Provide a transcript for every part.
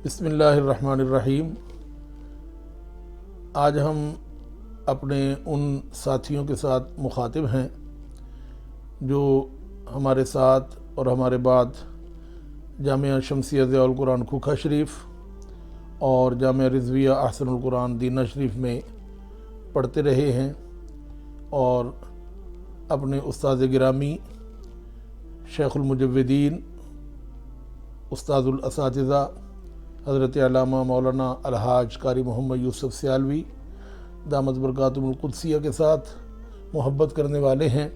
بسم اللہ الرحمن الرحیم۔ آج ہم اپنے ان ساتھیوں کے ساتھ مخاطب ہیں جو ہمارے ساتھ اور ہمارے بعد جامعہ شمسیہ ضیاء القرآن کھوکھا شریف اور جامعہ رضویہ احسن القرآن دینہ شریف میں پڑھتے رہے ہیں، اور اپنے استاد گرامی شیخ المجودین استاد الاساتذہ حضرت علامہ مولانا الحاج قاری محمد یوسف سیالوی دامت برکاتہم القدسیہ کے ساتھ محبت کرنے والے ہیں،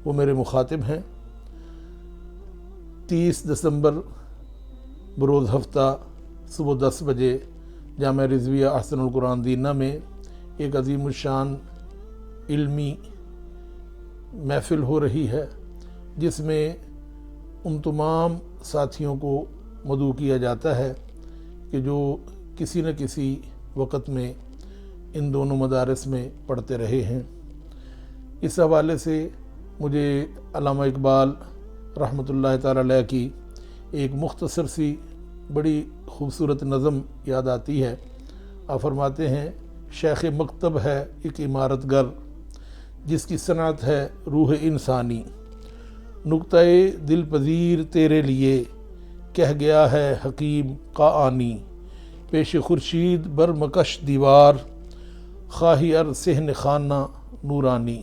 وہ میرے مخاطب ہیں۔ 30 دسمبر بروز ہفتہ صبح 10 بجے جامعہ رضویہ احسن القرآن دینہ میں ایک عظیم الشان علمی محفل ہو رہی ہے، جس میں ان تمام ساتھیوں کو مدعو کیا جاتا ہے کہ جو کسی نہ کسی وقت میں ان دونوں مدارس میں پڑھتے رہے ہیں۔ اس حوالے سے مجھے علامہ اقبال رحمۃ اللہ تعالی علیہ کی ایک مختصر سی بڑی خوبصورت نظم یاد آتی ہے۔ آپ فرماتے ہیں، شیخ مکتب ہے ایک عمارت گر، جس کی صنعت ہے روح انسانی، نقطۂ دل پذیر تیرے لیے کہہ گیا ہے حکیم قاآنی، پیش خورشید بر مکش دیوار خواہی ار صحن خانہ نورانی۔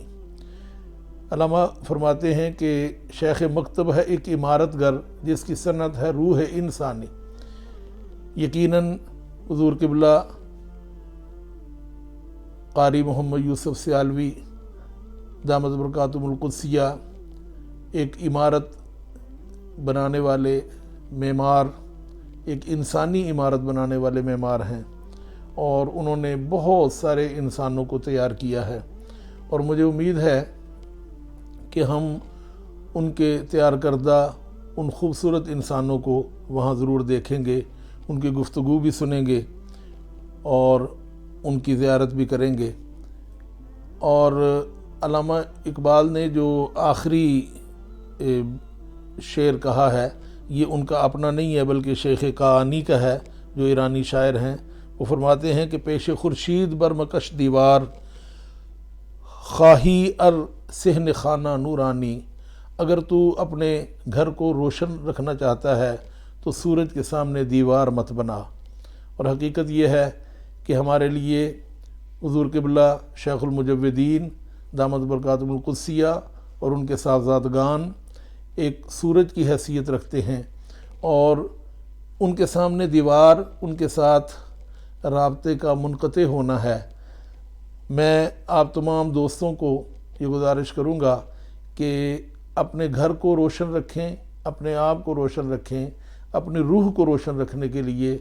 علامہ فرماتے ہیں کہ شیخ مکتب ہے ایک عمارت گر جس کی صنعت ہے روح انسانی۔ یقیناً حضور قبلہ قاری محمد یوسف سیالوی دامت برکاتہم القدسیہ ایک عمارت بنانے والے معمار، ایک انسانی عمارت بنانے والے معمار ہیں، اور انہوں نے بہت سارے انسانوں کو تیار کیا ہے، اور مجھے امید ہے کہ ہم ان کے تیار کردہ ان خوبصورت انسانوں کو وہاں ضرور دیکھیں گے، ان کی گفتگو بھی سنیں گے اور ان کی زیارت بھی کریں گے۔ اور علامہ اقبال نے جو آخری شعر کہا ہے، یہ ان کا اپنا نہیں ہے بلکہ شیخ قاآنی کا ہے، جو ایرانی شاعر ہیں۔ وہ فرماتے ہیں کہ پیش خورشید بر مکش دیوار خواہی ار صحن خانہ نورانی، اگر تو اپنے گھر کو روشن رکھنا چاہتا ہے تو سورج کے سامنے دیوار مت بنا۔ اور حقیقت یہ ہے کہ ہمارے لیے حضور قبلہ شیخ المجودین دامت برکاتہم القدسیہ اور ان کے صاحبزادگان ایک سورج کی حیثیت رکھتے ہیں، اور ان کے سامنے دیوار ان کے ساتھ رابطے کا منقطع ہونا ہے۔ میں آپ تمام دوستوں کو یہ گزارش کروں گا کہ اپنے گھر کو روشن رکھیں، اپنے آپ کو روشن رکھیں، اپنی روح کو روشن رکھنے کے لیے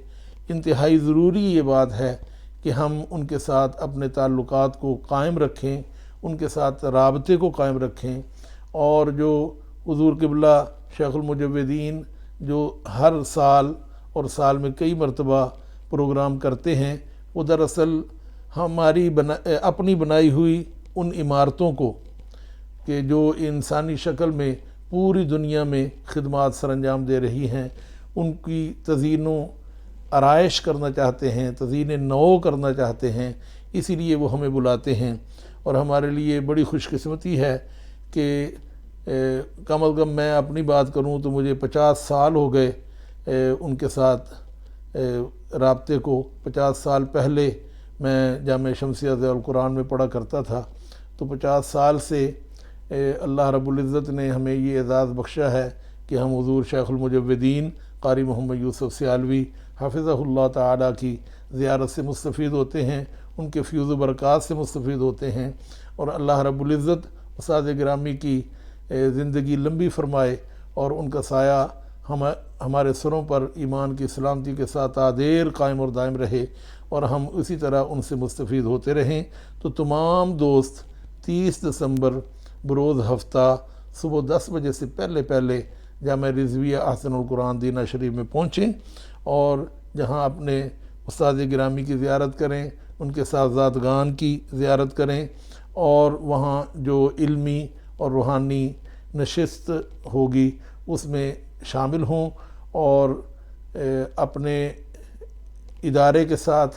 انتہائی ضروری یہ بات ہے کہ ہم ان کے ساتھ اپنے تعلقات کو قائم رکھیں، ان کے ساتھ رابطے کو قائم رکھیں، اور جو حضور قبلہ شیخ المجودین جو ہر سال اور سال میں کئی مرتبہ پروگرام کرتے ہیں، وہ دراصل ہماری اپنی بنائی ہوئی ان عمارتوں کو کہ جو انسانی شکل میں پوری دنیا میں خدمات سر انجام دے رہی ہیں، ان کی تزئین و آرائش کرنا چاہتے ہیں، تزئین نو کرنا چاہتے ہیں، اسی لیے وہ ہمیں بلاتے ہیں۔ اور ہمارے لیے بڑی خوش قسمتی ہے کہ کم از کم میں اپنی بات کروں تو مجھے 50 سال ہو گئے ان کے ساتھ رابطے کو۔ 50 سال پہلے میں جامعہ شمسیہ ضیاء القرآن میں پڑھا کرتا تھا، تو 50 سال سے اللہ رب العزت نے ہمیں یہ اعزاز بخشا ہے کہ ہم حضور شیخ المجودین قاری محمد یوسف سیالوی حفظہ اللہ تعالیٰ کی زیارت سے مستفید ہوتے ہیں، ان کے فیوز و برکات سے مستفید ہوتے ہیں، اور اللہ رب العزت استاد گرامی کی زندگی لمبی فرمائے اور ان کا سایہ ہمارے سروں پر ایمان کی سلامتی کے ساتھ دیر قائم اور دائم رہے، اور ہم اسی طرح ان سے مستفید ہوتے رہیں۔ تو تمام دوست 30 دسمبر بروز ہفتہ صبح 10 بجے سے پہلے جامعہ رضویہ احسن القرآن دینہ شریف میں پہنچیں، اور جہاں اپنے استاد گرامی کی زیارت کریں، ان کے صاحبزادگان کی زیارت کریں، اور وہاں جو علمی اور روحانی نشست ہوگی اس میں شامل ہوں، اور اپنے ادارے کے ساتھ،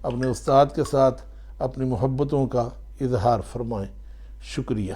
اپنے استاد کے ساتھ اپنی محبتوں کا اظہار فرمائیں۔ شکریہ۔